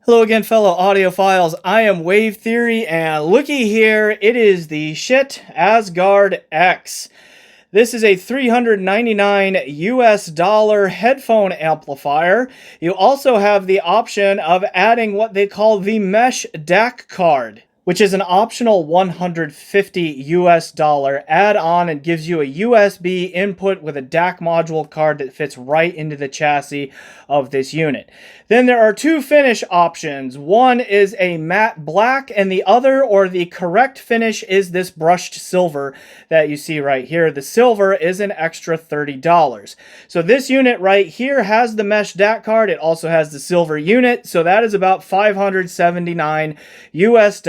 Hello again, fellow audiophiles. I am Wave Theory, and looky here, it is the Schiit Asgard X. This is a $399 US headphone amplifier. You also have the option of adding what they call the MESH DAC card, which is an optional $150 US add-on and gives you a USB input with a DAC module card that fits right into the chassis of this unit. Then there are two finish options. One is a matte black, and the other, or the correct finish, is this brushed silver that you see right here. The silver is an extra $30. So this unit right here has the MESH DAC card. It also has the silver unit, so that is about $579 US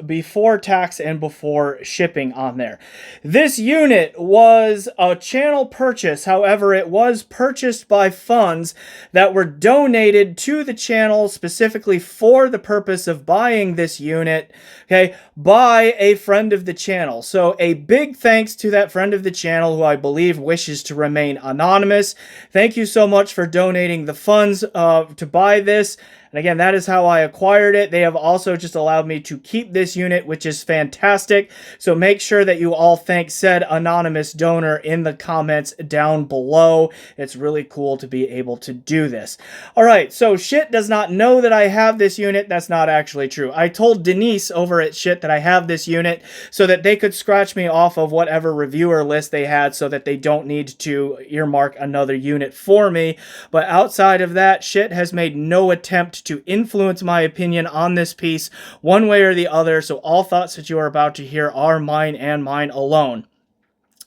before tax and before shipping on there. This unit was a channel purchase. However, it was purchased by funds that were donated to the channel specifically for the purpose of buying this unit, okay, by a friend of the channel. So a big thanks to that friend of the channel who I believe wishes to remain anonymous. Thank you so much for donating the funds to buy this. And again, that is how I acquired it. They have also just allowed me to keep this unit, which is fantastic. So make sure that you all thank said anonymous donor in the comments down below. It's really cool to be able to do this. All right, so Schiit does not know that I have this unit. That's not actually true. I told Denise over at Schiit that I have this unit so that they could scratch me off of whatever reviewer list they had so that they don't need to earmark another unit for me. But outside of that, Schiit has made no attempt to influence my opinion on this piece one way or the other, so all thoughts that you are about to hear are mine and mine alone.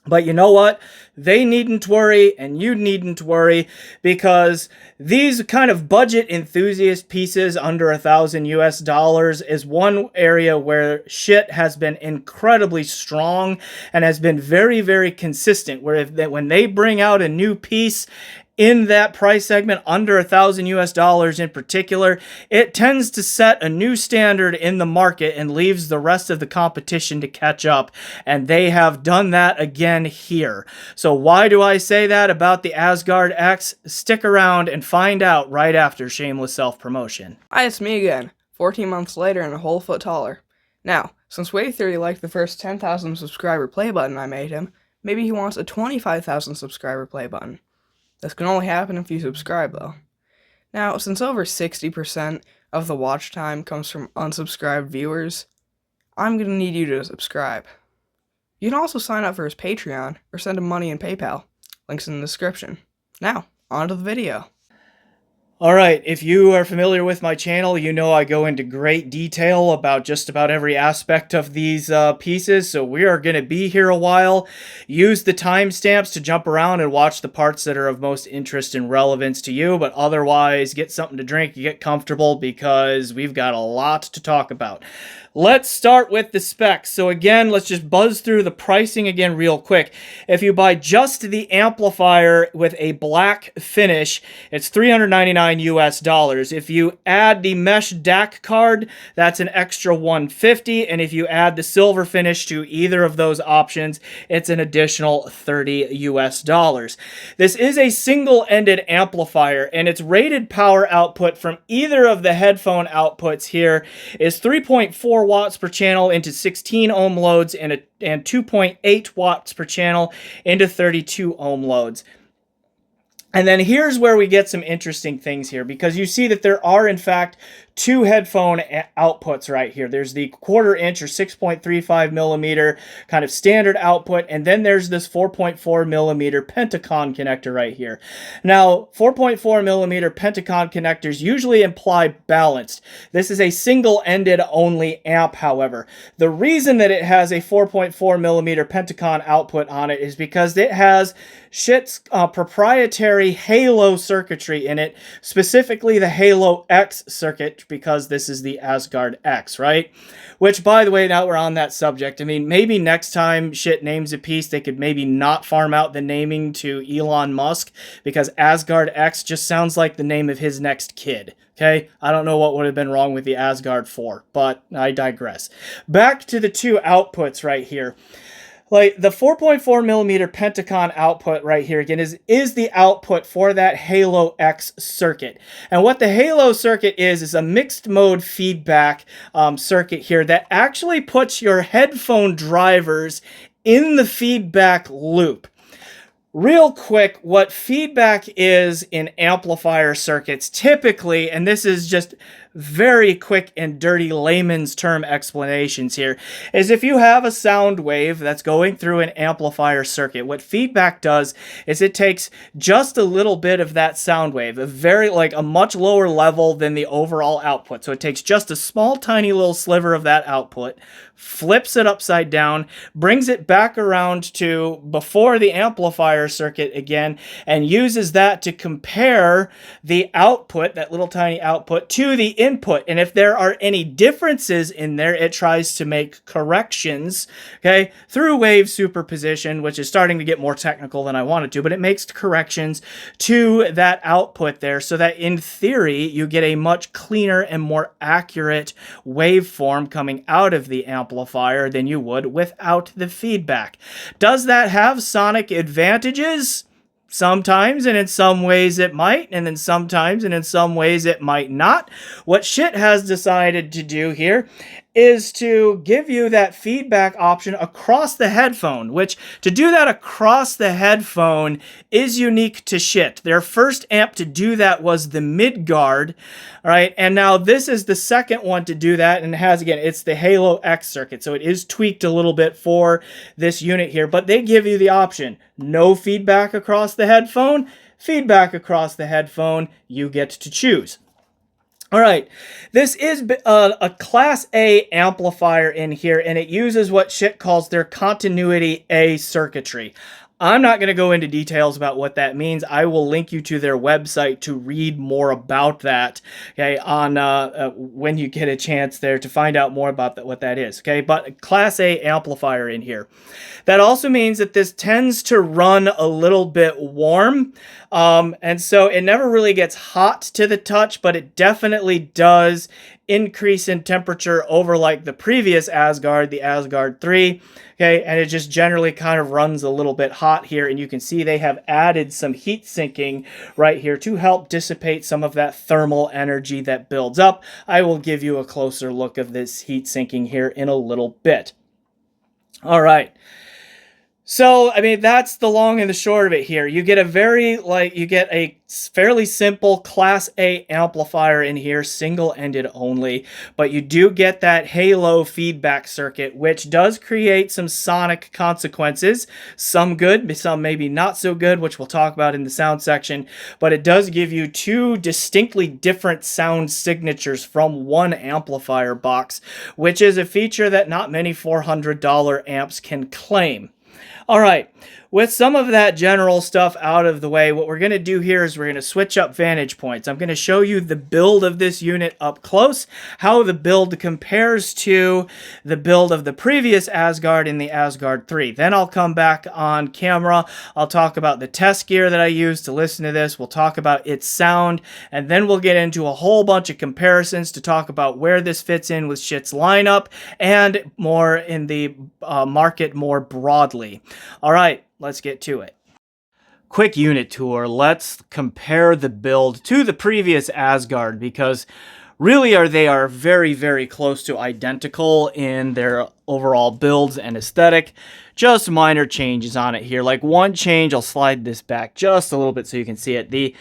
But you know what? They needn't worry, and you needn't worry, because these kind of budget enthusiast pieces under $1,000 US is one area where Schiit has been incredibly strong and has been very, very consistent, where when they bring out a new piece in that price segment under $1,000 US in particular, it tends to set a new standard in the market and leaves the rest of the competition to catch up. And they have done that again here. So why do I say that about the Asgard X? Stick around and find out right after shameless self-promotion. Hi, it's me again, 14 months later and a whole foot taller. Now, since Wave Theory liked the first 10,000 subscriber play button I made him, maybe he wants a 25,000 subscriber play button. This can only happen if you subscribe, though. Now, since over 60% of the watch time comes from unsubscribed viewers, I'm going to need you to subscribe. You can also sign up for his Patreon or send him money in PayPal. Links in the description. Now, on to the video. Alright, if you are familiar with my channel, you know I go into great detail about just about every aspect of these pieces, so we are going to be here a while. Use the timestamps to jump around and watch the parts that are of most interest and relevance to you, but otherwise, get something to drink, get comfortable, because we've got a lot to talk about. Let's start with the specs. So again, let's just buzz through the pricing again real quick. If you buy just the amplifier with a black finish, it's $399 US. If you add the MESH DAC card, that's an extra $150, and if you add the silver finish to either of those options, it's an additional $30 US. This is a single-ended amplifier, and its rated power output from either of the headphone outputs here is 3.4 watts per channel into 16 ohm loads and 2.8 watts per channel into 32 ohm loads. And then here's where we get some interesting things here, because you see that there are, in fact, two headphone outputs right here. There's the 1/4 inch or 6.35 millimeter kind of standard output, and then there's this 4.4 millimeter Pentacon connector right here. Now, 4.4 millimeter Pentacon connectors usually imply balanced. This is a single-ended only amp, however. The reason that it has a 4.4 millimeter Pentacon output on it is because it has Schiit's proprietary Halo circuitry in it, specifically the Halo X circuit, because this is the Asgard X, right? Which, by the way, now we're on that subject, I mean, maybe next time Schiit names a piece, they could maybe not farm out the naming to Elon Musk, because Asgard X just sounds like the name of his next kid. Okay, I don't know what would have been wrong with the Asgard 4, but I digress. Back to the two outputs right here. Like the 4.4 millimeter Pentacon output right here again is the output for that Halo X circuit. And what the Halo circuit is a mixed mode feedback circuit here that actually puts your headphone drivers in the feedback loop. Real quick, what feedback is in amplifier circuits typically, and this is just very quick and dirty layman's term explanations here, is if you have a sound wave that's going through an amplifier circuit, what feedback does is it takes just a little bit of that sound wave, a much lower level than the overall output. So it takes just a small tiny little sliver of that output, flips it upside down, brings it back around to before the amplifier circuit again, and uses that to compare the output, that little tiny output, to the input. And if there are any differences in there, it tries to make corrections, okay, through wave superposition, which is starting to get more technical than I wanted to, but it makes corrections to that output there so that in theory, you get a much cleaner and more accurate waveform coming out of the amplifier than you would without the feedback. Does that have sonic advantages? Sometimes, and in some ways it might, and then sometimes, and in some ways it might not. What Schiit has decided to do here is to give you that feedback option across the headphone, which to do that across the headphone is unique to Schiit. Their first amp to do that was the Midgard, all right, and now this is the second one to do that, and it has, again, it's the Halo X circuit, so it is tweaked a little bit for this unit here, but they give you the option, no feedback across the headphone, feedback across the headphone, you get to choose. All right, this is a Class A amplifier in here, and it uses what Schiit calls their Continuity A circuitry. I'm not going to go into details about what that means. I will link you to their website to read more about that, okay, on when you get a chance there to find out more about what that is, okay? But Class A amplifier in here. That also means that this tends to run a little bit warm, and so it never really gets hot to the touch, but it definitely does increase in temperature over like the previous Asgard, the Asgard 3, okay, and it just generally kind of runs a little bit hot here, and you can see they have added some heat sinking right here to help dissipate some of that thermal energy that builds up. I will give you a closer look of this heat sinking here in a little bit. All right. So, I mean, that's the long and the short of it here. You get a fairly simple Class A amplifier in here, single-ended only, but you do get that Halo feedback circuit, which does create some sonic consequences, some good, some maybe not so good, which we'll talk about in the sound section, but it does give you two distinctly different sound signatures from one amplifier box, which is a feature that not many $400 amps can claim. All right, with some of that general stuff out of the way, what we're going to do here is we're going to switch up vantage points. I'm going to show you the build of this unit up close, how the build compares to the build of the previous Asgard in the Asgard 3. Then I'll come back on camera. I'll talk about the test gear that I used to listen to this. We'll talk about its sound, and then we'll get into a whole bunch of comparisons to talk about where this fits in with Schiit's lineup and more in the market more broadly. All right, let's get to it. Quick unit tour. Let's compare the build to the previous Asgard because really they are very, very close to identical in their overall builds and aesthetic. Just minor changes on it here. Like one change, I'll slide this back just a little bit so you can see it. The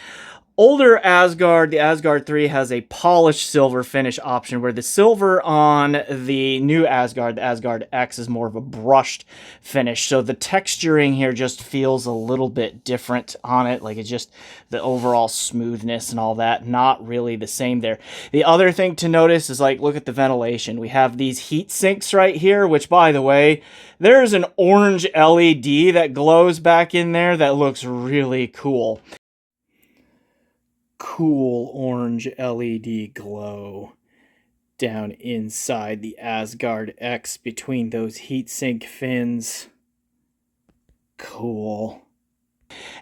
older Asgard, the Asgard 3, has a polished silver finish option, where the silver on the new Asgard, the Asgard X, is more of a brushed finish. So the texturing here just feels a little bit different on it. Like it's just the overall smoothness and all that, not really the same there. The other thing to notice is, like, look at the ventilation. We have these heat sinks right here, which, by the way, there's an orange LED that glows back in there that looks really cool. Cool orange LED glow down inside the Asgard X between those heatsink fins. Cool.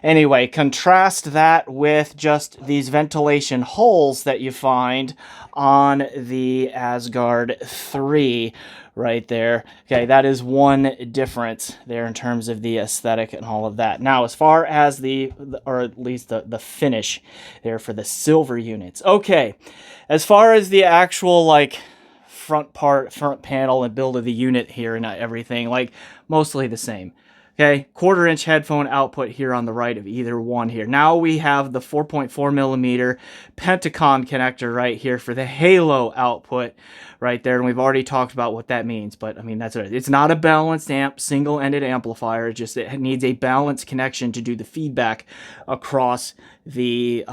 Anyway, contrast that with just these ventilation holes that you find on the Asgard 3 right there. Okay, that is one difference there in terms of the aesthetic and all of that. Now, as far as or at least the finish there for the silver units. Okay, as far as the actual, like, front panel and build of the unit here and everything, like, mostly the same. Okay, 1/4-inch headphone output here on the right of either one here. Now we have the 4.4 millimeter Pentacon connector right here for the halo output right there. And we've already talked about what that means, but I mean, that's it. It's not a balanced amp, single-ended amplifier. It needs a balanced connection to do the feedback across the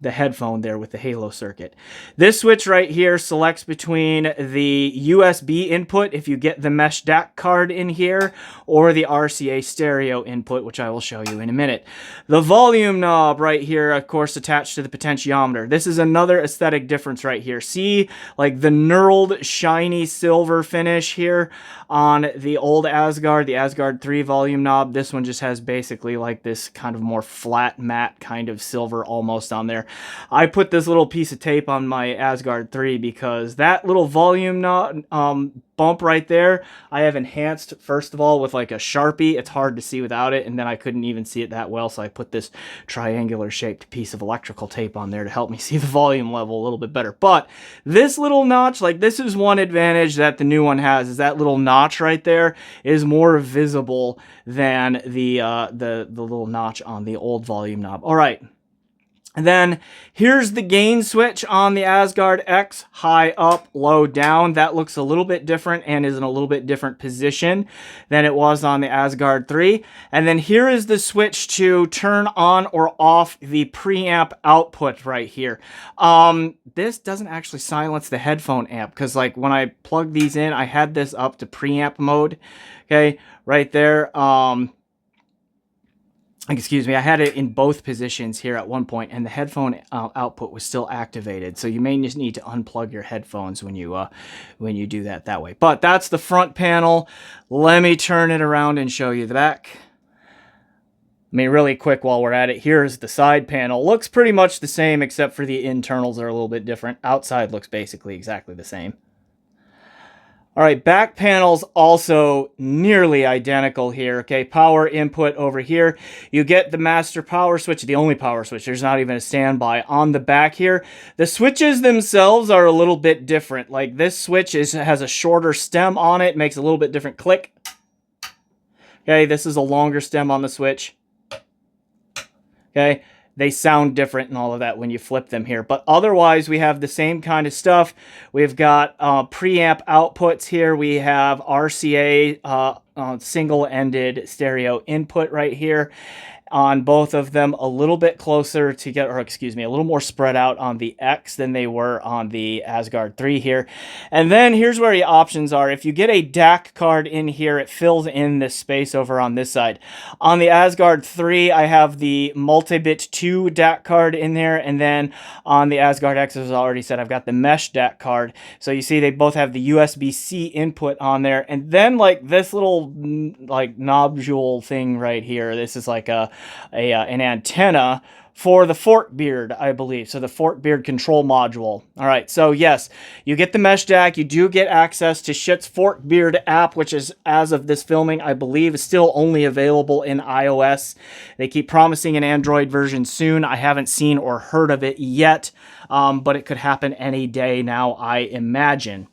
headphone there with the halo circuit. This switch right here selects between the USB input if you get the MESH DAC card in here, or the RCA stereo input, which I will show you in a minute. The volume knob right here, of course, attached to the potentiometer. This is another aesthetic difference right here. See, like, the knurled, shiny silver finish here on the old Asgard, the Asgard 3 volume knob. This one just has basically like this kind of more flat matte kind of silver almost on there. I put this little piece of tape on my Asgard 3 because that little volume knob, bump right there, I have enhanced, first of all, with like a Sharpie. It's hard to see without it, and then I couldn't even see it that well, so I put this triangular shaped piece of electrical tape on there to help me see the volume level a little bit better. But this little notch, like, this is one advantage that the new one has, is that little notch right there is more visible than the little notch on the old volume knob. All right. And then here's the gain switch on the Asgard X, high up, low down. That looks a little bit different and is in a little bit different position than it was on the Asgard 3. And then here is the switch to turn on or off the preamp output right here. This doesn't actually silence the headphone amp, because, like, when I plug these in, I had this up to preamp mode. Okay, right there. Excuse me, I had it in both positions here at one point, and the headphone output was still activated. So you may just need to unplug your headphones when you do that way. But that's the front panel. Let me turn it around and show you the back. I mean, really quick while we're at it, here's the side panel. Looks pretty much the same, except for the internals are a little bit different. Outside looks basically exactly the same. All right, back panel's also nearly identical here, okay? Power input over here. You get the master power switch, the only power switch. There's not even a standby on the back here. The switches themselves are a little bit different. Like, this switch has a shorter stem on it, makes a little bit different click. Okay, this is a longer stem on the switch. Okay, they sound different and all of that when you flip them here. But otherwise, we have the same kind of stuff. We've got preamp outputs here. We have RCA single-ended stereo input right here on both of them, a little bit closer together, or excuse me, a little more spread out on the X than they were on the Asgard 3 here. And then here's where your options are. If you get a DAC card in here, it fills in this space over on this side. On the Asgard 3, I have the Multibit 2 DAC card in there, and then on the Asgard X, as I already said, I've got the MESH DAC card. So you see they both have the USB-C input on there, and then, like, this little, like, nodule thing right here, this is like an antenna for the Forkbeard, I believe. So the Forkbeard control module. All right, so yes, you get the MESH DAC. You do get access to Schiit's Forkbeard app, which is, as of this filming, I believe is still only available in iOS. They keep promising an Android version soon. I haven't seen or heard of it yet, but it could happen any day now, I imagine.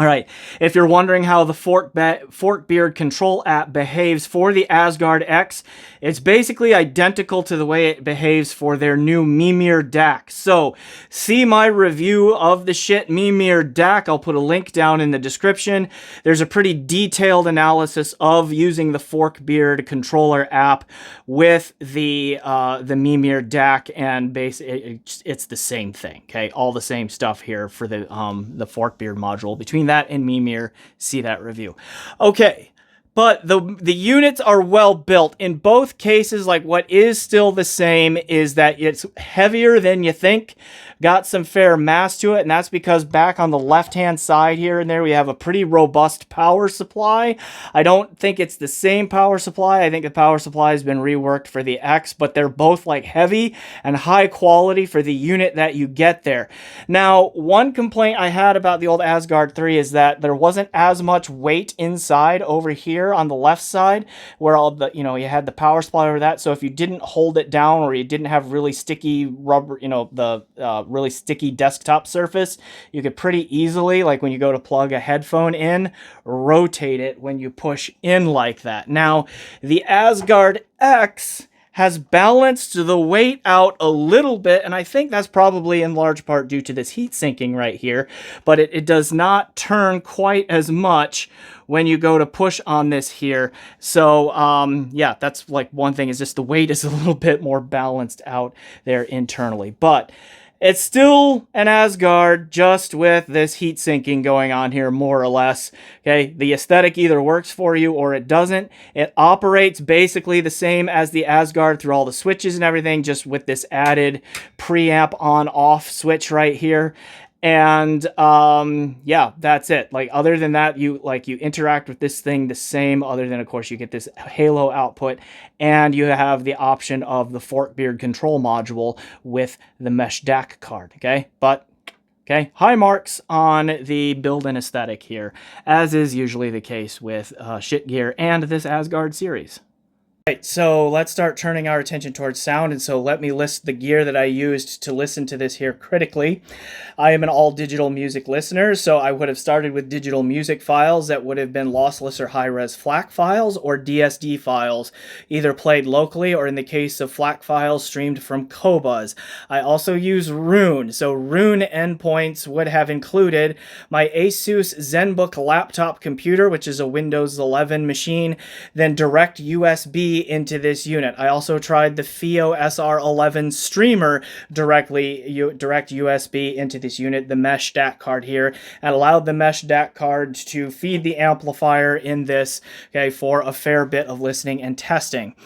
All right, if you're wondering how the Forkbeard control app behaves for the Asgard X, it's basically identical to the way it behaves for their new Mimir DAC. So, see my review of the Schiit Mimir DAC. I'll put a link down in the description. There's a pretty detailed analysis of using the Forkbeard controller app with the Mimir DAC, and it's the same thing. Okay, all the same stuff here for the Forkbeard module. Between that and Mimir, see that review. Okay, but the units are well built. In both cases, like what is still the same is that it's heavier than you think. Got some fair mass to it, and that's because back on the left-hand side here and there, we have a pretty robust power supply. I don't think it's the same power supply. I think the power supply has been reworked for the X, but they're both like heavy and high quality for the unit that you get there. Now, one complaint I had about the old Asgard 3 is that there wasn't as much weight inside over here on the left side where all the, you had the power supply over that. So if you didn't hold it down or you didn't have really sticky rubber, really sticky desktop surface, you could pretty easily, like when you go to plug a headphone in, rotate it when you push in like that. Now, the Asgard X has balanced the weight out a little bit, and I think that's probably in large part due to this heat sinking right here, but it does not turn quite as much when you go to push on this here. So yeah, that's like one thing, is just the weight is a little bit more balanced out there internally. But it's still an Asgard, just with this heat sinking going on here, more or less. Okay, the aesthetic either works for you or it doesn't. It operates basically the same as the Asgard through all the switches and everything, just with this added preamp on-off switch right here. And yeah, that's it. Like, other than that, you interact with this thing the same, other than, of course, you get this halo output, and you have the option of the Forkbeard control module with the MESH DAC card. Okay, but okay, high marks on the build and aesthetic here, as is usually the case with Schiit gear and this Asgard series. Right, so let's start turning our attention towards sound, and so let me list the gear that I used to listen to this here critically. I am an all-digital music listener, so I would have started with digital music files that would have been lossless or high-res FLAC files or DSD files, either played locally or, in the case of FLAC files, streamed from Qobuz. I also use Roon, so Roon endpoints would have included my Asus ZenBook laptop computer, which is a Windows 11 machine, then direct USB into this unit. I also tried the FiiO SR11 streamer direct USB into this unit, the MESH DAC card here, and allowed the MESH DAC card to feed the amplifier in this, okay, for a fair bit of listening and testing.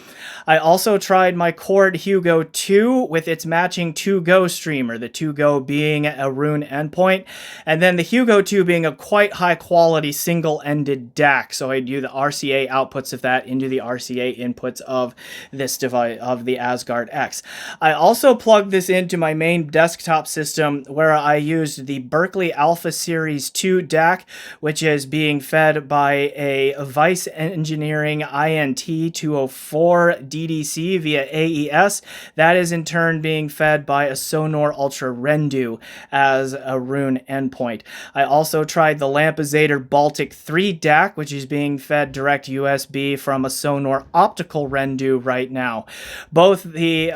I also tried my Chord Hugo 2 with its matching 2Go streamer, the 2Go being a Roon endpoint, and then the Hugo 2 being a quite high quality single-ended DAC, so I'd do the RCA outputs of that into the RCA inputs of this device, of the Asgard X. I also plugged this into my main desktop system, where I used the Berkeley Alpha Series 2 DAC, which is being fed by a Vice Engineering INT204 DDC via AES. That is in turn being fed by a Sonor Ultra Rendu as a Roon endpoint. I also tried the Lampezator Baltic 3 DAC, which is being fed direct USB from a Sonor optical Rendu right now. Both the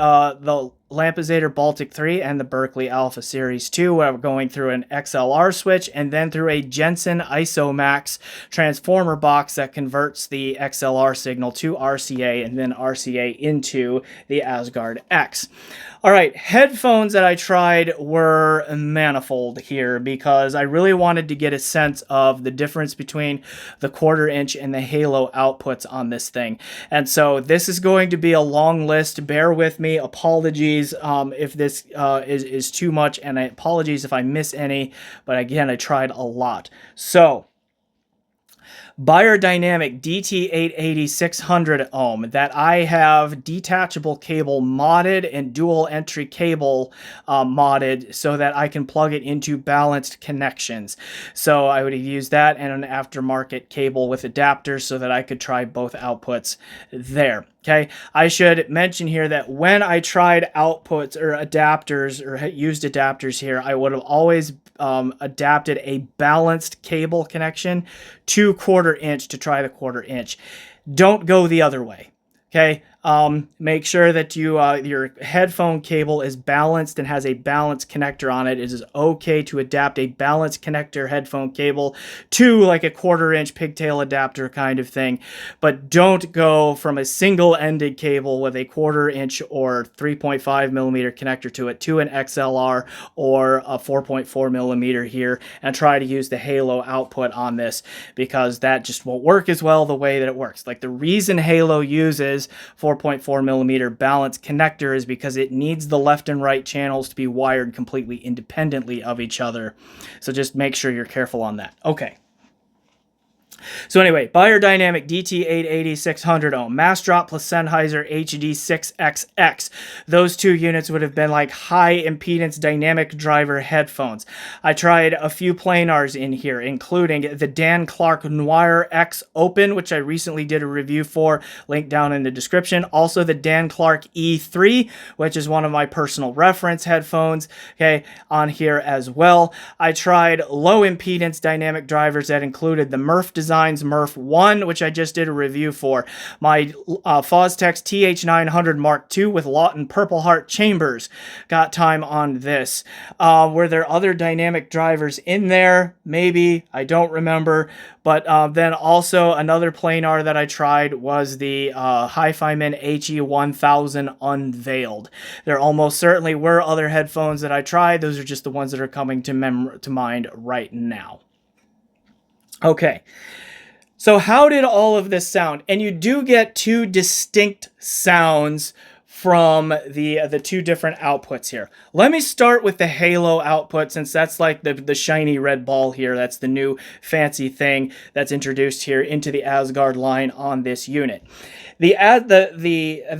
Lampezator Baltic 3 and the Berkeley Alpha Series 2 are going through an XLR switch and then through a Jensen ISOMAX transformer box that converts the XLR signal to RCA and then RCA into the Asgard X. All right, headphones that I tried were manifold here because I really wanted to get a sense of the difference between the 1/4 inch and the halo outputs on this thing. And so this is going to be a long list. Bear with me. Apologies if this is too much, and apologies if I miss any, but again, I tried a lot. So, Beyerdynamic DT880 600 ohm that I have detachable cable modded and dual entry cable modded so that I can plug it into balanced connections. So I would use that and an aftermarket cable with adapters so that I could try both outputs there. Okay, I should mention here that when I tried outputs or adapters or used adapters here, I would have always adapted a balanced cable connection to 1/4 inch to try the 1/4 inch. Don't go the other way. Okay, Make sure that your headphone cable is balanced and has a balanced connector on it. It is okay to adapt a balanced connector headphone cable to like a 1/4-inch pigtail adapter kind of thing, but don't go from a single-ended cable with a 1/4-inch or 3.5 millimeter connector to it to an XLR or a 4.4 millimeter here and try to use the Halo output on this, because that just won't work as well the way that it works. Like, the reason Halo uses 4.4 millimeter balanced connector is because it needs the left and right channels to be wired completely independently of each other. So just make sure you're careful on that. Okay. So anyway, Beyerdynamic DT880 600 ohm, Mass Drop plus Sennheiser HD6XX. Those two units would have been like high impedance dynamic driver headphones. I tried a few planars in here, including the Dan Clark Noir X Open, which I recently did a review for, link down in the description. Also the Dan Clark E3, which is one of my personal reference headphones, okay, on here as well. I tried low impedance dynamic drivers that included the Murph Designs Murph 1, which I just did a review for. My Fostex TH900 Mark II with Lawton Purple Heart chambers. Got time on this. Were there other dynamic drivers in there? Maybe. I don't remember. But then also another planar that I tried was the HiFiMan HE1000 Unveiled. There almost certainly were other headphones that I tried. Those are just the ones that are coming to mind right now. Okay. So how did all of this sound? And you do get two distinct sounds from the two different outputs here. Let me start with the Halo output, since that's like the shiny red ball here. That's the new fancy thing that's introduced here into the Asgard line on this unit. The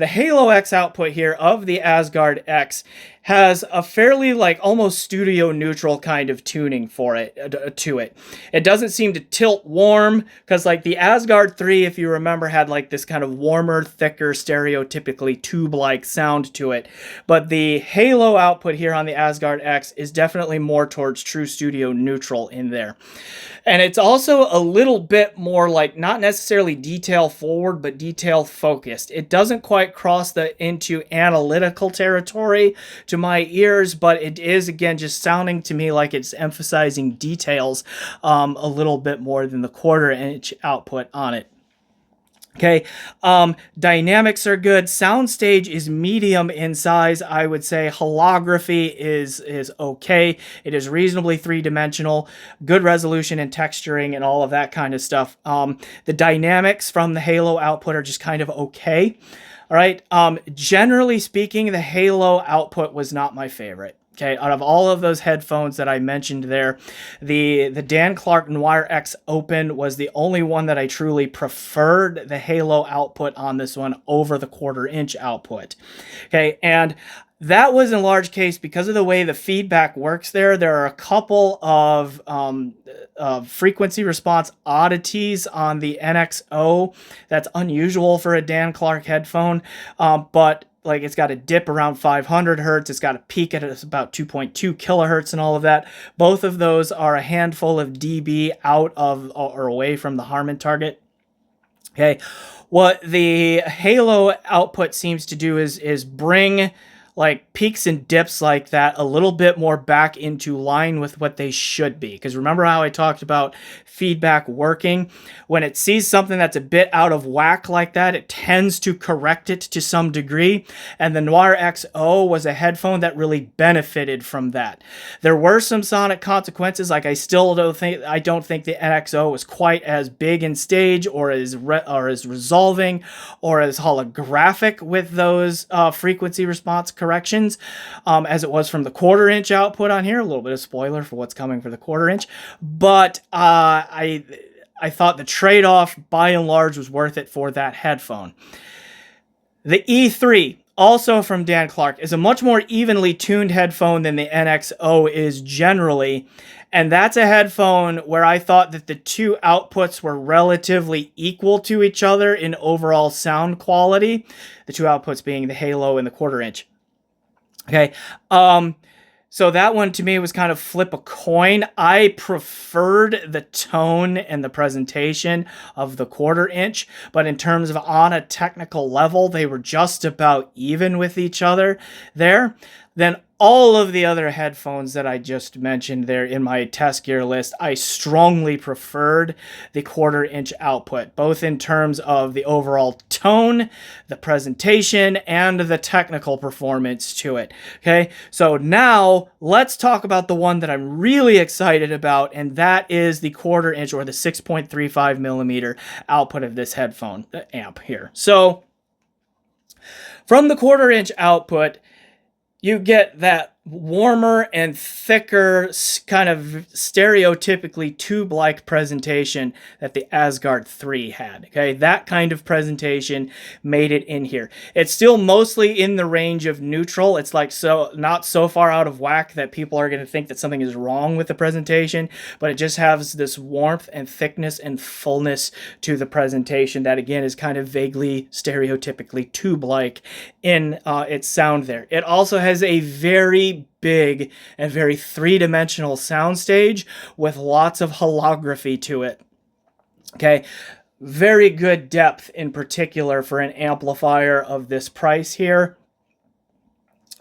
Halo X output here of the Asgard X has a fairly like almost studio neutral kind of tuning for it to it. It doesn't seem to tilt warm, because like the Asgard 3, if you remember, had like this kind of warmer, thicker, stereotypically tube-like sound to it. But the Halo output here on the Asgard X is definitely more towards true studio neutral in there. And it's also a little bit more like not necessarily detail forward, but detail focused. It doesn't quite cross into analytical territory to my ears, but it is, again, just sounding to me like it's emphasizing details a little bit more than the 1/4-inch output on it. Okay, dynamics are good. Soundstage is medium in size, I would say. Holography is okay. It is reasonably three-dimensional, good resolution and texturing and all of that kind of stuff. The dynamics from the Halo output are just kind of okay. All right, generally speaking, the Halo output was not my favorite. Okay, out of all of those headphones that I mentioned there, the Dan Clark Noir X Open was the only one that I truly preferred the Halo output on this one over the 1/4-inch output. Okay, and that was in large case because of the way the feedback works there. There are a couple of frequency response oddities on the NXO that's unusual for a Dan Clark headphone, but like it's got a dip around 500 hertz. It's got a peak at about 2.2 kilohertz and all of that. Both of those are a handful of dB out of or away from the Harman target. Okay, what the Halo output seems to do is bring like peaks and dips like that a little bit more back into line with what they should be. Because remember how I talked about feedback working? When it sees something that's a bit out of whack like that, it tends to correct it to some degree. And the Noir XO was a headphone that really benefited from that. There were some sonic consequences. Like I don't think the NXO was quite as big in stage or as resolving or as holographic with those frequency response corrections as it was from the 1/4-inch output on here. A little bit of spoiler for what's coming for the 1/4-inch, but I thought the trade-off by and large was worth it for that headphone. The E3, also from Dan Clark, is a much more evenly tuned headphone than the NXO is generally, and that's a headphone where I thought that the two outputs were relatively equal to each other in overall sound quality, the two outputs being the Halo and the 1/4-inch. Okay, So that one to me was kind of flip a coin. I preferred the tone and the presentation of the 1/4 inch, but in terms of on a technical level, they were just about even with each other there. Then all of the other headphones that I just mentioned there in my test gear list, I strongly preferred the 1/4 inch output, both in terms of the overall tone, the presentation, and the technical performance to it. Okay, so now let's talk about the one that I'm really excited about, and that is the 1/4 inch or the 6.35 millimeter output of this headphone, the amp here. So from the 1/4 inch output, you get that warmer and thicker, kind of stereotypically tube-like presentation that the Asgard 3 had. Okay, that kind of presentation made it in here. It's still mostly in the range of neutral. It's like so not so far out of whack that people are going to think that something is wrong with the presentation, but it just has this warmth and thickness and fullness to the presentation that again is kind of vaguely stereotypically tube-like in its sound there. It also has a very big and very three-dimensional soundstage with lots of holography to it. Okay, very good depth in particular for an amplifier of this price here.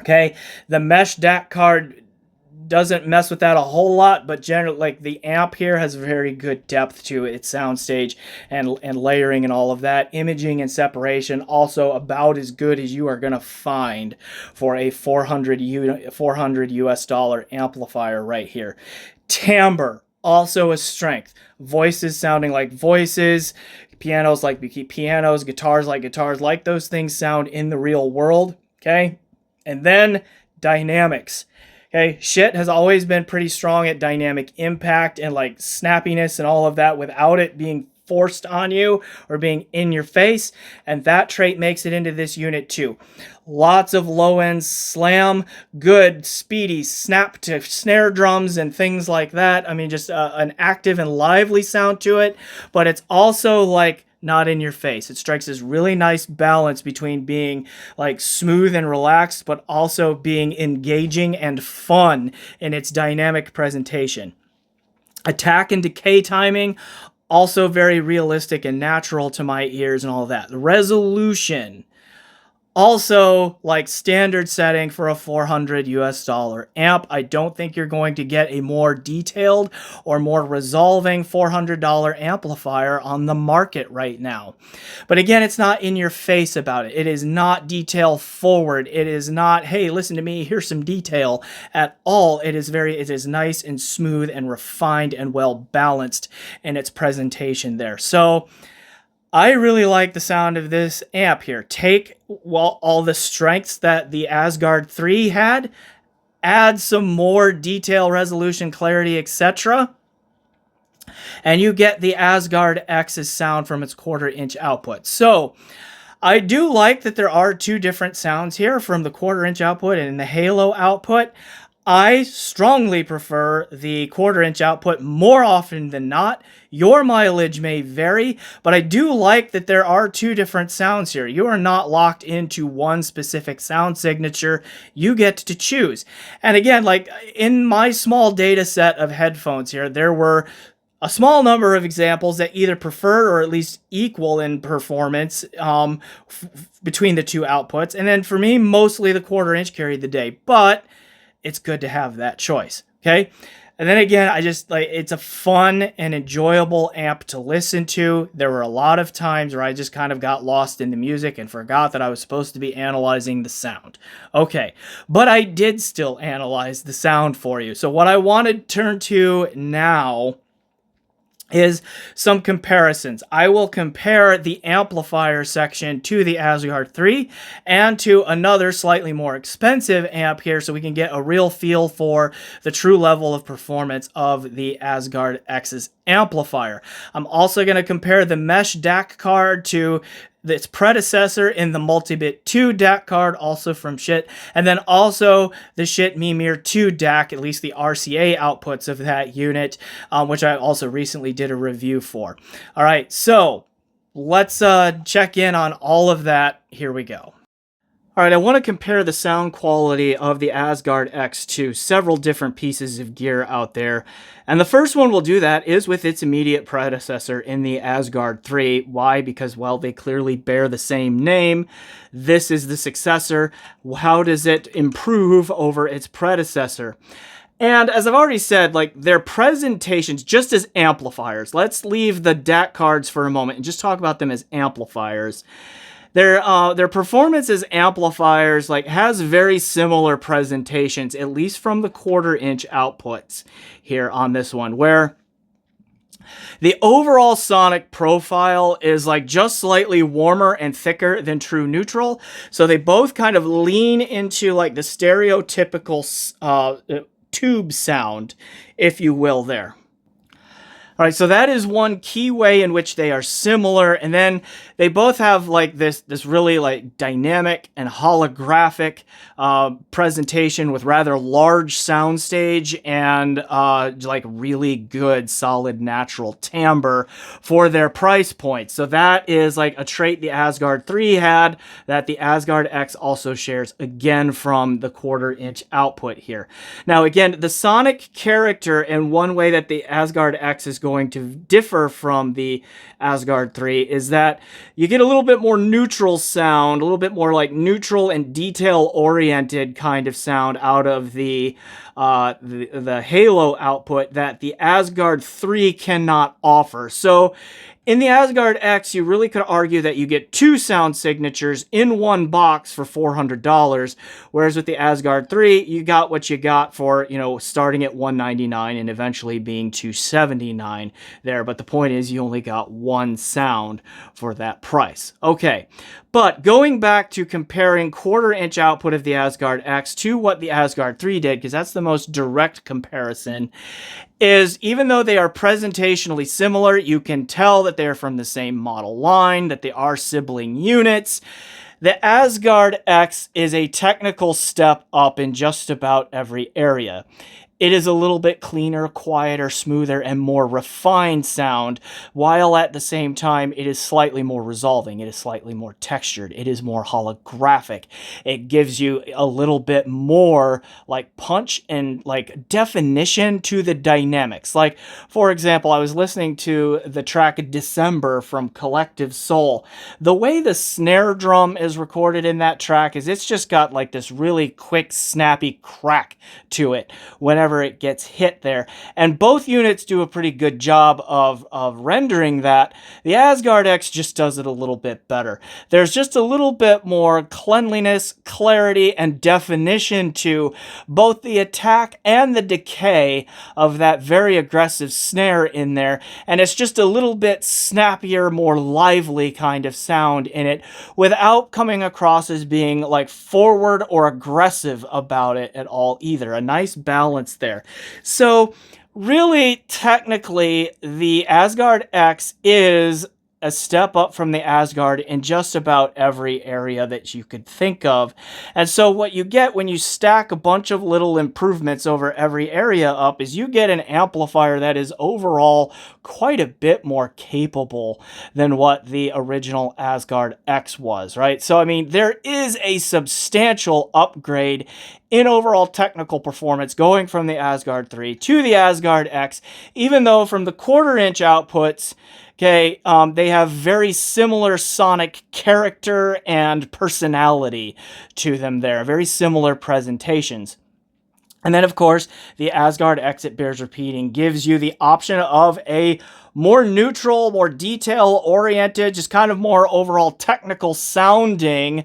Okay, the MESH DAC card doesn't mess with that a whole lot, but generally, like the amp here has very good depth to its soundstage and layering and all of that. Imaging and separation also about as good as you are going to find for a $400 US dollar amplifier right here. Timbre, also a strength. Voices sounding like voices, pianos like pianos, guitars like those things sound in the real world. Okay, and then dynamics. Okay, Schiit has always been pretty strong at dynamic impact and like snappiness and all of that without it being forced on you or being in your face, and that trait makes it into this unit too. Lots of low-end slam, good, speedy snap to snare drums and things like that. I mean, just an active and lively sound to it, but it's also like not in your face. It strikes this really nice balance between being like smooth and relaxed, but also being engaging and fun in its dynamic presentation. Attack and decay timing, also very realistic and natural to my ears and all of that. The resolution, also like standard setting for a $400 US dollar amp. I don't think you're going to get a more detailed or more resolving $400 amplifier on the market right now. But again, it's not in your face about it. It is not detail forward. It is not, hey, listen to me, here's some detail at all. It is nice and smooth and refined and well balanced in its presentation there. So I really like the sound of this amp here. Take all the strengths that the Asgard 3 had, add some more detail, resolution, clarity, etc., and you get the Asgard X's sound from its 1/4 inch output. So I do like that there are two different sounds here from the 1/4 inch output and the Halo output. I strongly prefer the 1/4 inch output more often than not. Your mileage may vary, but I do like that there are two different sounds here. You are not locked into one specific sound signature. You get to choose. And again, like in my small data set of headphones here, there were a small number of examples that either prefer or at least equal in performance between the two outputs. And then for me, mostly the 1/4 inch carried the day. But it's good to have that choice, okay? And then again, I just like, it's a fun and enjoyable amp to listen to. There were a lot of times where I just kind of got lost in the music and forgot that I was supposed to be analyzing the sound. Okay, but I did still analyze the sound for you. So what I want to turn to now is some comparisons. I will compare the amplifier section to the Asgard 3 and to another slightly more expensive amp here so we can get a real feel for the true level of performance of the Asgard X's amplifier. I'm also going to compare the MESH DAC card to its predecessor in the Multibit 2 DAC card, also from Schiit, and then also the Schiit Mimir 2 DAC, at least the RCA outputs of that unit, which I also recently did a review for. All right, so let's check in on all of that. Here we go. All right, I want to compare the sound quality of the Asgard X to several different pieces of gear out there. And the first one we'll do that is with its immediate predecessor in the Asgard 3. Why? Because, well, they clearly bear the same name. This is the successor. How does it improve over its predecessor? And as I've already said, like, their presentations just as amplifiers. Let's leave the DAC cards for a moment and just talk about them as amplifiers. Their performance as amplifiers has very similar presentations, at least from the 1/4-inch outputs here on this one, where the overall sonic profile is just slightly warmer and thicker than true neutral. So they both kind of lean into the stereotypical tube sound, if you will, there. All right, so that is one key way in which they are similar, and then they both have this really dynamic and holographic presentation with rather large soundstage and really good solid natural timbre for their price point. So that is a trait the Asgard 3 had that the Asgard X also shares, again from the 1/4-inch output here. Now again, the sonic character, and one way that the Asgard X is going to differ from the Asgard 3 is that you get a little bit more neutral sound, a little bit more neutral and detail-oriented kind of sound out of the Halo output that the Asgard 3 cannot offer. So in the Asgard X, you really could argue that you get 2 sound signatures in one box for $400, whereas with the Asgard 3, you got what you got for, starting at $199 and eventually being $279 there. But the point is, you only got one sound for that price. Okay, but going back to comparing 1/4-inch output of the Asgard X to what the Asgard 3 did, because that's the most direct comparison, is even though they are presentationally similar, you can tell that they're from the same model line, that they are sibling units. The Asgard X is a technical step up in just about every area. It is a little bit cleaner, quieter, smoother, and more refined sound, while at the same time it is slightly more resolving, it is slightly more textured, it is more holographic. It gives you a little bit more punch and definition to the dynamics. For example, I was listening to the track December from Collective Soul. The way the snare drum is recorded in that track is it's just got this really quick, snappy crack to it whenever it gets hit there. And both units do a pretty good job of rendering that. The Asgard X just does it a little bit better. There's just a little bit more cleanliness, clarity, and definition to both the attack and the decay of that very aggressive snare in there. And it's just a little bit snappier, more lively kind of sound in it without coming across as being forward or aggressive about it at all either. A nice balance there. So really, technically, the Asgard X is a step up from the Asgard in just about every area that you could think of. And so what you get when you stack a bunch of little improvements over every area up is you get an amplifier that is overall quite a bit more capable than what the original Asgard X was, right? So, I mean, there is a substantial upgrade in overall technical performance going from the Asgard 3 to the Asgard X, even though from the 1/4-inch outputs, okay, they have very similar sonic character and personality to them there, very similar presentations. And then, of course, the Asgard X, it bears repeating, gives you the option of a more neutral, more detail-oriented, just kind of more overall technical sounding,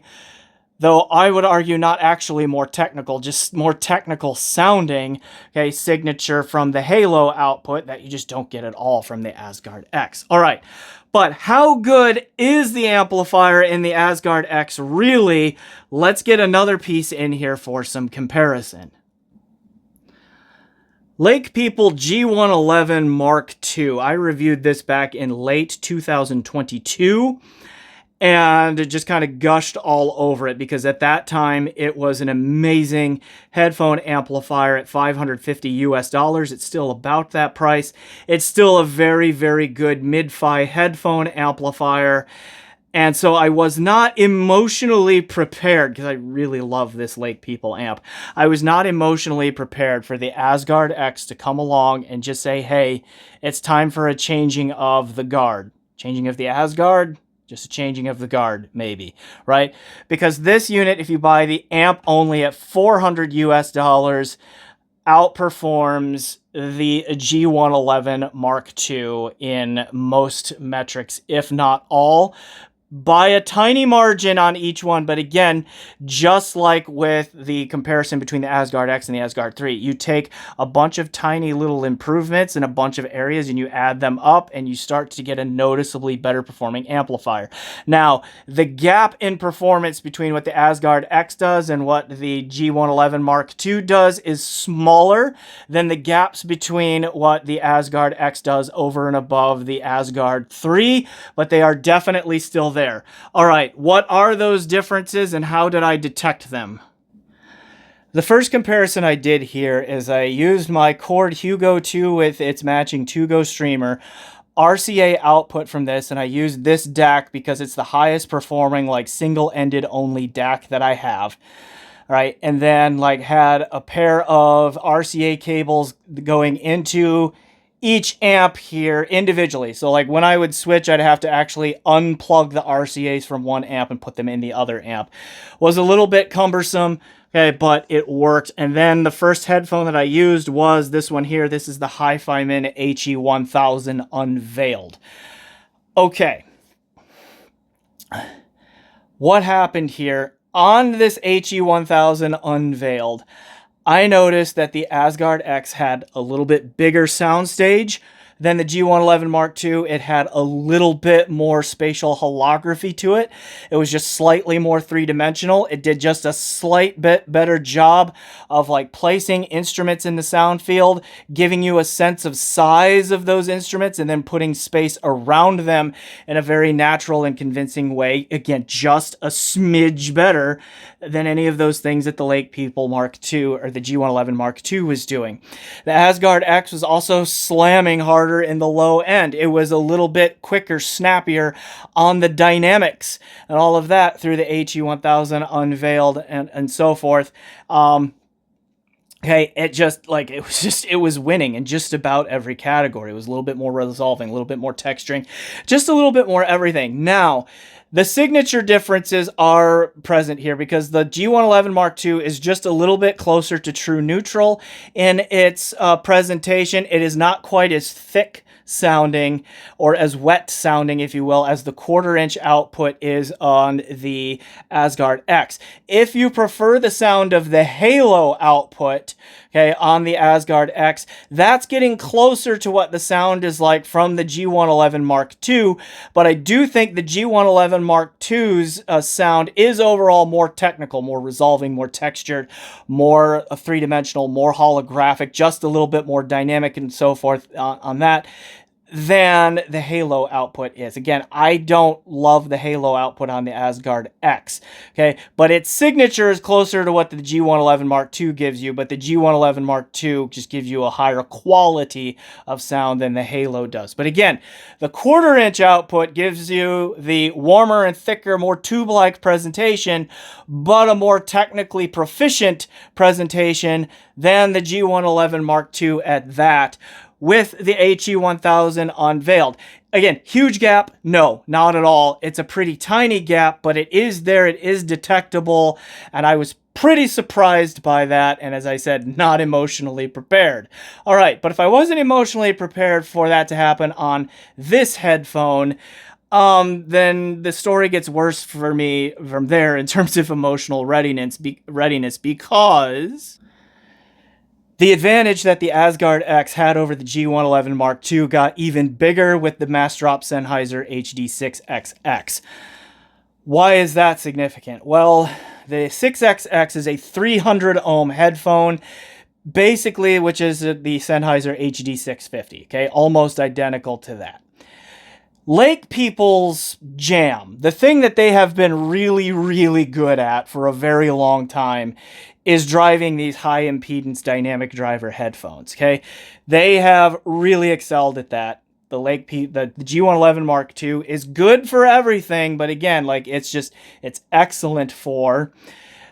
though I would argue not actually more technical, just more technical sounding, okay, signature from the Halo output that you just don't get at all from the Asgard X. All right, but how good is the amplifier in the Asgard X really? Let's get another piece in here for some comparison. Lake People G111 Mark II. I reviewed this back in late 2022. And it just kind of gushed all over it because at that time it was an amazing headphone amplifier at $550 US. It's still about that price. It's still a very, very good mid-fi headphone amplifier. And so I was not emotionally prepared, because I really love this Lake People amp. I was not emotionally prepared for the Asgard X to come along and just say, hey, it's time for a changing of the guard. Changing of the Asgard, just a changing of the guard, maybe, right? Because this unit, if you buy the amp only at $400 US, outperforms the G111 Mark II in most metrics, if not all, by a tiny margin on each one. But again, just like with the comparison between the Asgard X and the Asgard 3, you take a bunch of tiny little improvements in a bunch of areas and you add them up and you start to get a noticeably better performing amplifier. Now, the gap in performance between what the Asgard X does and what the G111 Mark II does is smaller than the gaps between what the Asgard X does over and above the Asgard 3, but they are definitely still there. All right, what are those differences and how did I detect them? The first comparison I did here is I used my Chord Hugo 2 with its matching 2Go streamer, RCA output from this, and I used this DAC because it's the highest performing like single-ended only DAC that I have. Right, and then like had a pair of RCA cables going into each amp here individually. So like when I would switch, I'd have to actually unplug the RCAs from one amp and put them in the other amp. Was a little bit cumbersome, okay, but it worked. And then the first headphone that I used was this one here. This is the Hi-Fi Min HE1000 Unveiled. Okay. What happened here? On this HE1000 Unveiled, I noticed that the Asgard X had a little bit bigger soundstage than the G111 Mark II. It had a little bit more spatial holography to it. It was just slightly more three-dimensional. It did just a slight bit better job of like placing instruments in the sound field, giving you a sense of size of those instruments, and then putting space around them in a very natural and convincing way. Again, just a smidge better than any of those things that the Lake People Mark II or the G111 Mark II was doing. The Asgard X was also slamming harder in the low end. It was a little bit quicker, snappier on the dynamics and all of that through the HE1000 Unveiled and so forth. Okay, it was winning in just about every category. It was a little bit more resolving, a little bit more texturing, just a little bit more everything. Now, the signature differences are present here because the G111 Mark II is just a little bit closer to true neutral in its presentation. It is not quite as thick sounding or as wet sounding, if you will, as the 1/4-inch output is on the Asgard X. If you prefer the sound of the halo output, okay, on the Asgard X, that's getting closer to what the sound is like from the G111 Mark II, but I do think the G111 Mark II's sound is overall more technical, more resolving, more textured, more three-dimensional, more holographic, just a little bit more dynamic and so forth on that than the halo output is. Again, I don't love the halo output on the Asgard X, okay? But its signature is closer to what the G111 Mark II gives you, but the G111 Mark II just gives you a higher quality of sound than the halo does. But again, the 1/4-inch output gives you the warmer and thicker, more tube-like presentation, but a more technically proficient presentation than the G111 Mark II at that, with the HE1000 Unveiled. Again, huge gap? No, not at all. It's a pretty tiny gap, but it is there, it is detectable, and I was pretty surprised by that, and as I said, not emotionally prepared. All right, but if I wasn't emotionally prepared for that to happen on this headphone, then the story gets worse for me from there in terms of emotional readiness because the advantage that the Asgard X had over the G111 Mark II got even bigger with the Mass Drop Sennheiser HD6XX. Why is that significant? Well, the 6XX is a 300 ohm headphone, basically, which is the Sennheiser HD650, okay? Almost identical to that. Lake People's jam, the thing that they have been really, really good at for a very long time, is driving these high impedance dynamic driver headphones, okay? They have really excelled at that. the G111 Mark II is good for everything, but again, like it's excellent for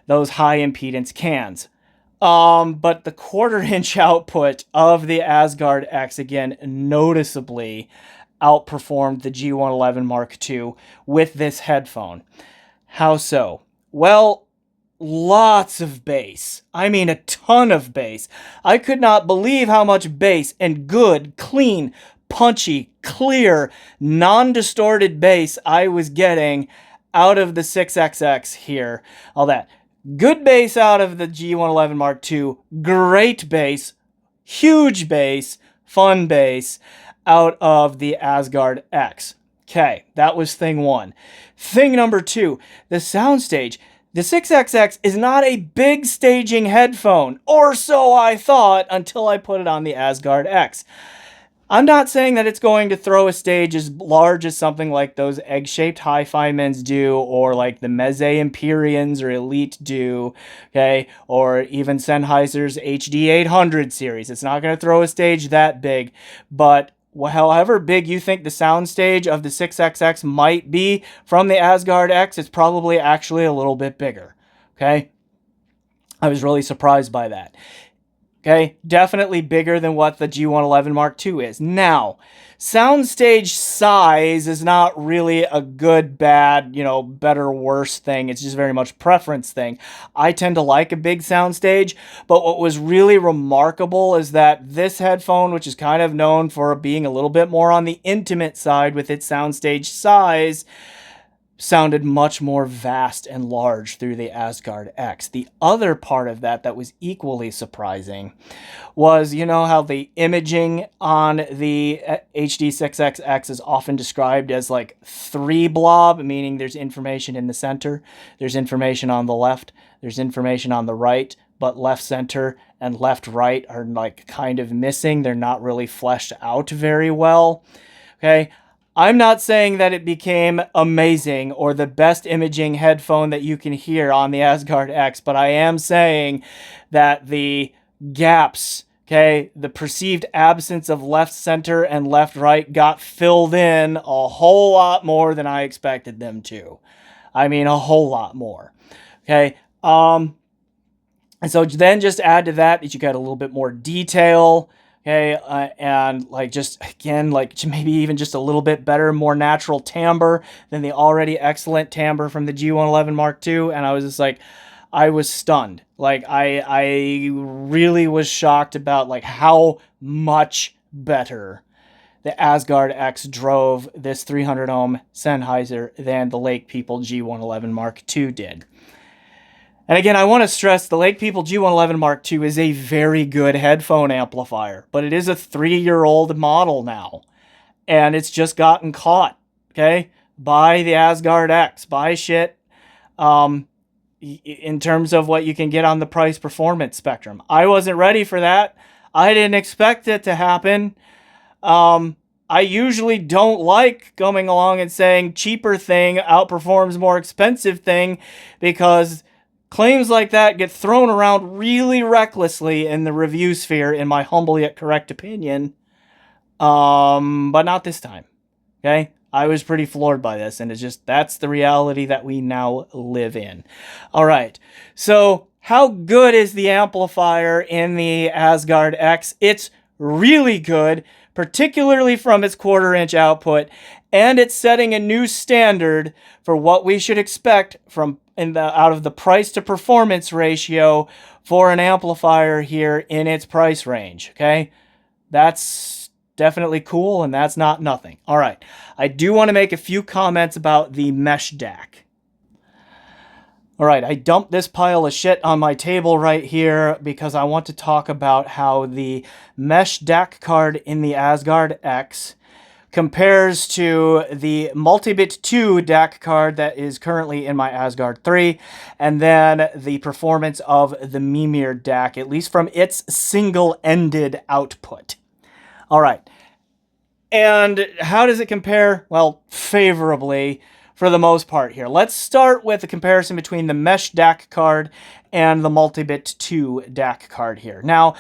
those high impedance cans. But the 1/4 inch output of the Asgard X, again, noticeably outperformed the G111 Mark II with this headphone. How so? Well, lots of bass. I mean, a ton of bass. I could not believe how much bass and good, clean, punchy, clear, non-distorted bass I was getting out of the 6XX here. All that. Good bass out of the G111 Mark II. Great bass. Huge bass. Fun bass out of the Asgard X. Okay, that was thing one. Thing number two, the soundstage. The 6XX is not a big staging headphone, or so I thought until I put it on the Asgard X. I'm not saying that it's going to throw a stage as large as something like those egg-shaped hi-fi mens do, or like the Meze Empyreans or Elite do, okay, or even Sennheiser's HD 800 series. It's not going to throw a stage that big, but however big you think the soundstage of the 6XX might be from the Asgard X, it's probably actually a little bit bigger, okay? I was really surprised by that. Okay, definitely bigger than what the G111 Mark II is. Now, soundstage size is not really a good, bad, better, worse thing. It's just very much preference thing. I tend to like a big soundstage, but what was really remarkable is that this headphone, which is kind of known for being a little bit more on the intimate side with its soundstage size, sounded much more vast and large through the Asgard X. The other part of that was equally surprising was, how the imaging on the HD6XX is often described as like 3 blob, meaning there's information in the center, there's information on the left, there's information on the right, but left center and left right are like kind of missing. They're not really fleshed out very well. Okay. I'm not saying that it became amazing or the best imaging headphone that you can hear on the Asgard X, but I am saying that the gaps, okay, the perceived absence of left center and left right got filled in a whole lot more than I expected them to. I mean, a whole lot more. Okay. And so then just add to that you got a little bit more detail. Okay, and like just again, like maybe even just a little bit better, more natural timbre than the already excellent timbre from the G111 Mark II. And I was just like, I was stunned. Like I really was shocked about like how much better the Asgard X drove this 300 ohm Sennheiser than the Lake People G111 Mark II did. And again, I want to stress the Lake People G111 Mark II is a very good headphone amplifier, but it is a 3-year-old model now. And it's just gotten caught, okay, by the Asgard X, by Schiit, in terms of what you can get on the price performance spectrum. I wasn't ready for that. I didn't expect it to happen. I usually don't like going along and saying cheaper thing outperforms more expensive thing, because claims like that get thrown around really recklessly in the review sphere, in my humble yet correct opinion. But not this time. Okay? I was pretty floored by this, and that's the reality that we now live in. All right. So, how good is the amplifier in the Asgard X? It's really good, particularly from its 1/4 inch output, and it's setting a new standard for what we should expect from out of the price to performance ratio for an amplifier here in its price range. Okay, that's definitely cool, and that's not nothing. All right, I do want to make a few comments about the MESH DAC. All right, I dumped this pile of shit on my table right here because I want to talk about how the MESH DAC card in the Asgard X compares to the Multibit 2 DAC card that is currently in my Asgard 3, and then the performance of the Mimir DAC, at least from its single-ended output. All right. And how does it compare? Well, favorably for the most part here. Let's start with the comparison between the MESH DAC card and the Multibit 2 DAC card here. Now,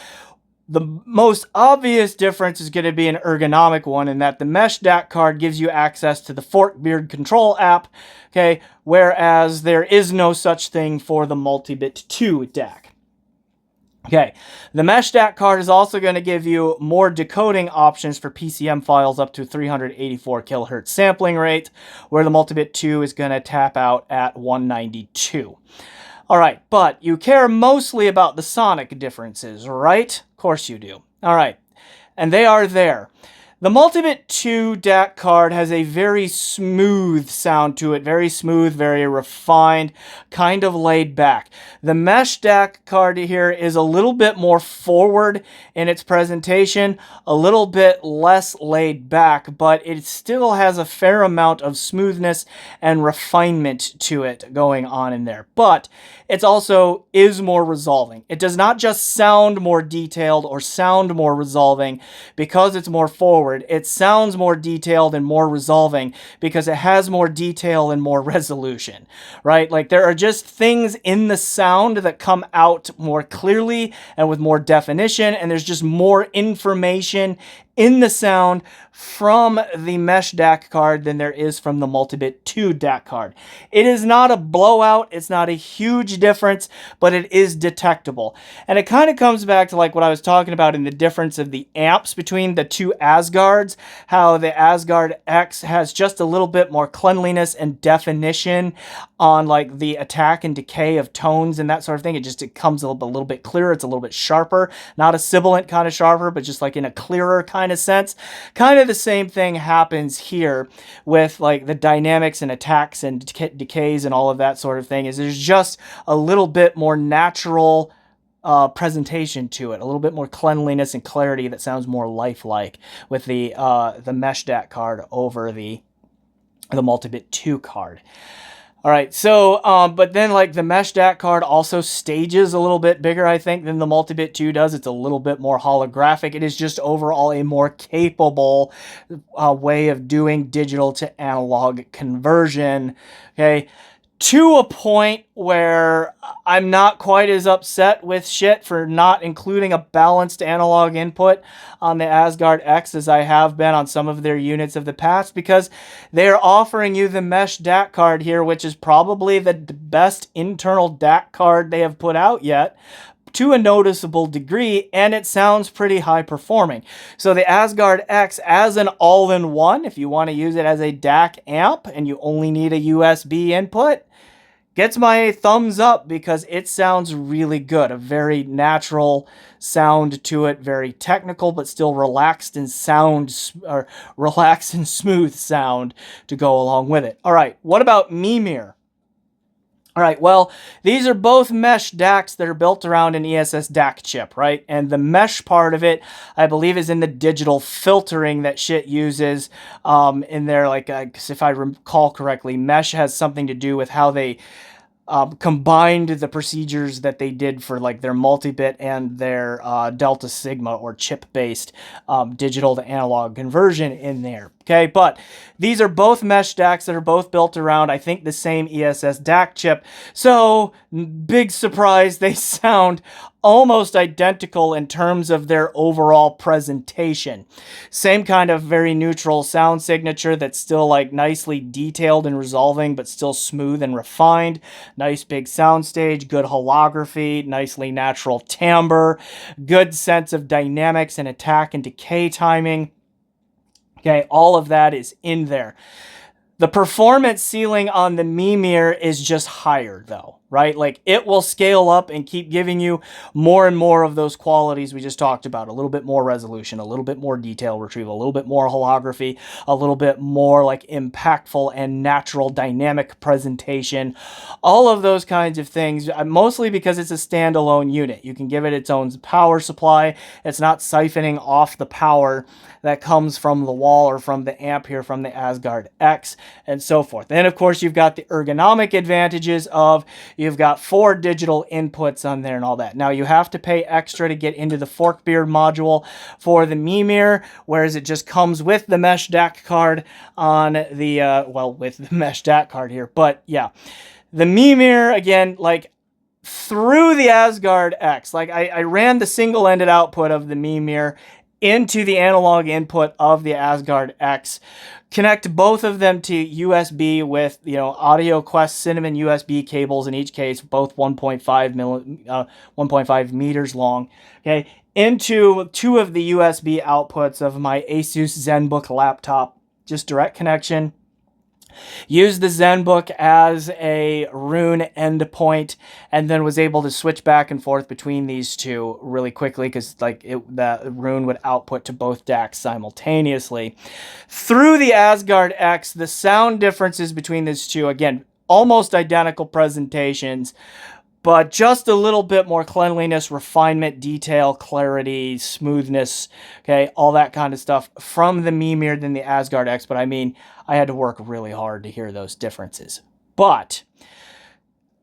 The most obvious difference is going to be an ergonomic one, in that the MESH DAC card gives you access to the Forkbeard control app, okay, whereas there is no such thing for the Multibit 2 DAC. Okay, the MESH DAC card is also going to give you more decoding options for PCM files up to 384 kilohertz sampling rate, where the Multibit 2 is going to tap out at 192. All right, but you care mostly about the sonic differences, right? Of course you do. All right, and they are there. The Multibit 2 DAC card has a very smooth sound to it, very smooth, very refined, kind of laid back. The MESH DAC card here is a little bit more forward in its presentation, a little bit less laid back, but it still has a fair amount of smoothness and refinement to it going on in there. But it also is more resolving. It does not just sound more detailed or sound more resolving because it's more forward. It sounds more detailed and more resolving because it has more detail and more resolution, right? Like, there are just things in the sound that come out more clearly and with more definition, and there's just more information in the sound from the MESH DAC card than there is from the Multibit 2 DAC card. It is not a blowout, it's not a huge difference, but it is detectable. And it kind of comes back to like what I was talking about in the difference of the amps between the two Asgards, how the Asgard X has just a little bit more cleanliness and definition on like the attack and decay of tones and that sort of thing. It comes a little bit clearer, it's a little bit sharper, not a sibilant kind of sharper, but just like in a clearer kind of sense. Kind of the same thing happens here with like the dynamics and attacks and decays and all of that sort of thing. Is there's just a little bit more natural presentation to it, a little bit more cleanliness and clarity that sounds more lifelike with the MESH DAC card over the Multibit 2 card. All right, so, but then like the MESH DAC card also stages a little bit bigger, I think, than the Multibit 2 does. It's a little bit more holographic. It is just overall a more capable way of doing digital to analog conversion, okay? To a point where I'm not quite as upset with Schiit for not including a balanced analog input on the Asgard X as I have been on some of their units of the past, because they're offering you the MESH DAC card here, which is probably the best internal DAC card they have put out yet, to a noticeable degree, and it sounds pretty high performing. So the Asgard X as an all-in-one, if you want to use it as a DAC amp and you only need a USB input, gets my thumbs up because it sounds really good. A very natural sound to it, very technical, but still relaxed and relaxed and smooth sound to go along with it. All right, what about Mimir? All right, well, these are both MESH DACs that are built around an ESS DAC chip, right? And the mesh part of it, I believe, is in the digital filtering that Schiit uses in there. Like, if I recall correctly, mesh has something to do with how they combined the procedures that they did for like their multibit and their Delta Sigma or chip-based digital to analog conversion in there. Okay, but these are both MESH DACs that are both built around, I think, the same ESS DAC chip. So, big surprise, they sound almost identical in terms of their overall presentation. Same kind of very neutral sound signature that's still like nicely detailed and resolving, but still smooth and refined. Nice big soundstage, good holography, nicely natural timbre, good sense of dynamics and attack and decay timing. Okay, all of that is in there. The performance ceiling on the Mimir is just higher though, right? Like, it will scale up and keep giving you more and more of those qualities we just talked about. A little bit more resolution, a little bit more detail retrieval, a little bit more holography, a little bit more like impactful and natural dynamic presentation. All of those kinds of things, mostly because it's a standalone unit. You can give it its own power supply. It's not siphoning off the power that comes from the wall or from the amp here from the Asgard X and so forth. Then, of course, you've got the ergonomic advantages of you've got 4 digital inputs on there and all that. Now, you have to pay extra to get into the Forkbeard module for the Mimir, whereas it just comes with the MESH DAC card on the, with the MESH DAC card here. But, yeah, the Mimir, again, like, through the Asgard X. Like I ran the single-ended output of the Mimir into the analog input of the Asgard X. Connect both of them to USB with, Audio Quest Cinnamon USB cables in each case, both 1.5 meters long. Okay, into two of the USB outputs of my Asus ZenBook laptop. Just direct connection. Used the ZenBook as a Rune endpoint, and then was able to switch back and forth between these two really quickly because that Rune would output to both DACs simultaneously. Through the Asgard X, the sound differences between these two, again, almost identical presentations, but just a little bit more cleanliness, refinement, detail, clarity, smoothness, okay, all that kind of stuff from the Mimir than the Asgard X. But I mean, I had to work really hard to hear those differences. But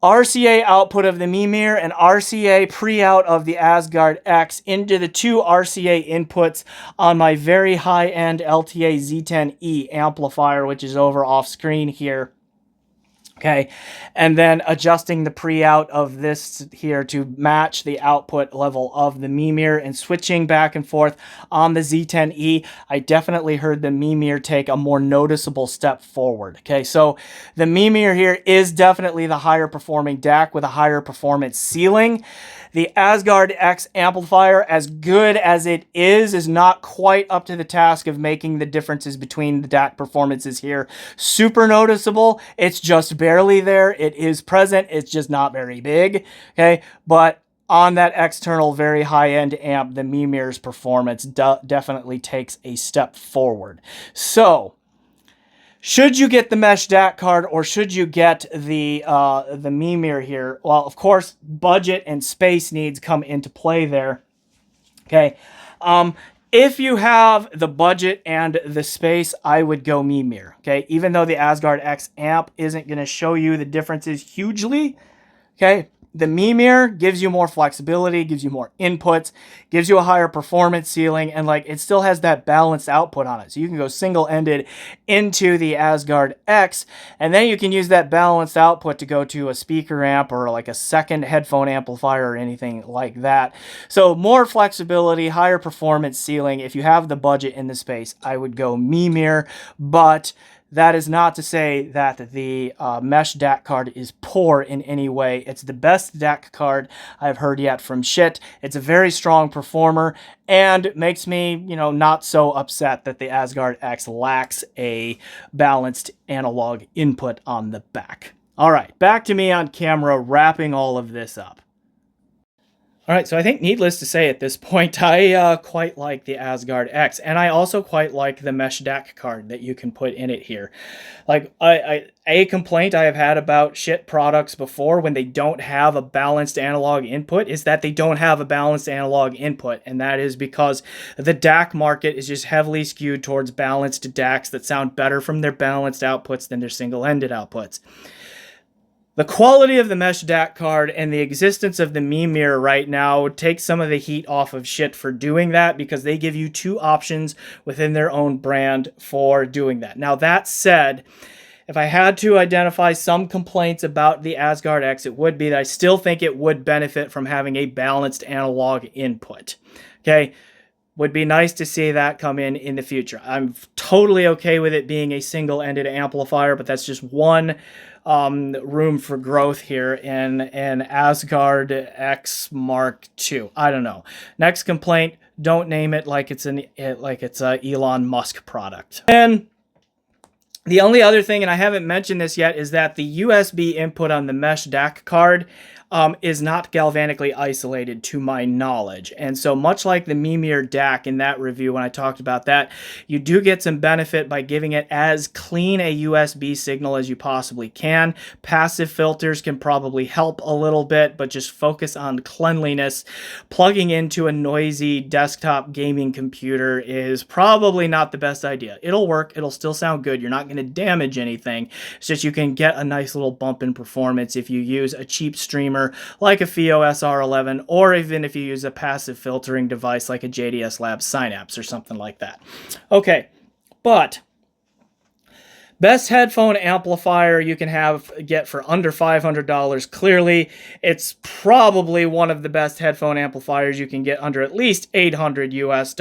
RCA output of the Mimir and RCA pre-out of the Asgard X into the two RCA inputs on my very high-end LTA Z10E amplifier, which is over off screen here. Okay, and then adjusting the pre-out of this here to match the output level of the Mimir and switching back and forth on the Z10E. I definitely heard the Mimir take a more noticeable step forward. Okay, so the Mimir here is definitely the higher performing DAC with a higher performance ceiling. The Asgard X amplifier, as good as it is not quite up to the task of making the differences between the DAC performances here super noticeable. It's just barely there. It is present. It's just not very big. Okay, but on that external very high-end amp, the Mimir's performance definitely takes a step forward. So, should you get the MESH DAC card or should you get the Mimir here? Well, of course, budget and space needs come into play there. Okay. If you have the budget and the space, I would go Mimir. Okay. Even though the Asgard X amp isn't going to show you the differences hugely. Okay. The Mimir gives you more flexibility, gives you more inputs, gives you a higher performance ceiling, and it still has that balanced output on it. So you can go single-ended into the Asgard X, and then you can use that balanced output to go to a speaker amp or a second headphone amplifier or anything like that. So more flexibility, higher performance ceiling. If you have the budget in the space, I would go Mimir, but that is not to say that the MESH DAC card is poor in any way. It's the best DAC card I've heard yet from Schiit. It's a very strong performer and makes me, not so upset that the Asgard X lacks a balanced analog input on the back. All right, back to me on camera wrapping all of this up. All right, so I think needless to say at this point, I quite like the Asgard X, and I also quite like the MESH DAC card that you can put in it here. A complaint I have had about Schiit products before when they don't have a balanced analog input is that they don't have a balanced analog input, and that is because the DAC market is just heavily skewed towards balanced DACs that sound better from their balanced outputs than their single-ended outputs. The quality of the MESH DAC card and the existence of the Mimir right now takes some of the heat off of Schiit for doing that because they give you two options within their own brand for doing that. Now, that said, if I had to identify some complaints about the Asgard X, it would be that I still think it would benefit from having a balanced analog input. Okay? Would be nice to see that come in the future. I'm totally okay with it being a single-ended amplifier, but that's just one room for growth here in Asgard X Mark II. I don't know. Next complaint: don't name it like it's a Elon Musk product. And the only other thing, and I haven't mentioned this yet, is that the USB input on the MESH DAC card is not galvanically isolated to my knowledge. And so much like the Mimir DAC in that review when I talked about that, you do get some benefit by giving it as clean a USB signal as you possibly can. Passive filters can probably help a little bit, but just focus on cleanliness. Plugging into a noisy desktop gaming computer is probably not the best idea. It'll work. It'll still sound good. You're not going to damage anything. It's just you can get a nice little bump in performance if you use a cheap streamer like a FiiO SR11, or even if you use a passive filtering device like a JDS Labs Synapse or something like that. Okay, but Best headphone amplifier you can get for under $500. Clearly, it's probably one of the best headphone amplifiers you can get under at least $800 US.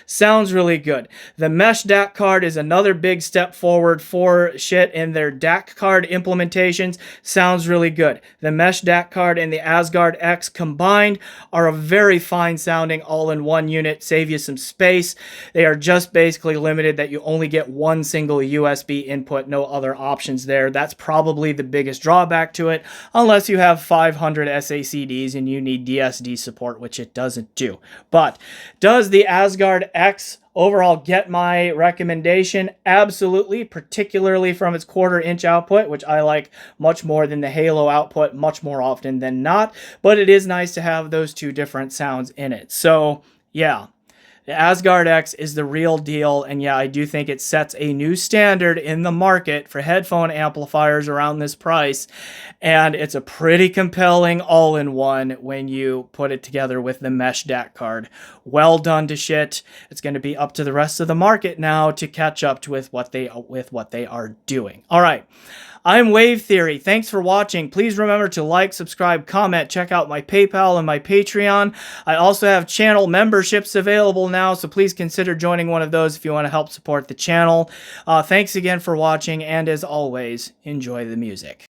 Sounds really good. The MESH DAC card is another big step forward for Schiit in their DAC card implementations. Sounds really good. The MESH DAC card and the Asgard X combined are a very fine sounding all-in-one unit. Save you some space. They are just basically limited that you only get one single USB input, no other options there. That's probably the biggest drawback to it, unless you have 500 SACDs and you need DSD support, which it doesn't do. But does the Asgard X overall get my recommendation? Absolutely, particularly from its 1/4 inch output, which I like much more than the Halo output, much more often than not. But it is nice to have those two different sounds in it. So yeah, the Asgard X is the real deal, and yeah, I do think it sets a new standard in the market for headphone amplifiers around this price, and it's a pretty compelling all-in-one when you put it together with the MESH DAC card. Well done to Schiit. It's going to be up to the rest of the market now to catch up with what they are doing. All right. I'm Wave Theory. Thanks for watching. Please remember to like, subscribe, comment, check out my PayPal and my Patreon. I also have channel memberships available now, so please consider joining one of those if you want to help support the channel. Thanks again for watching, and as always, enjoy the music.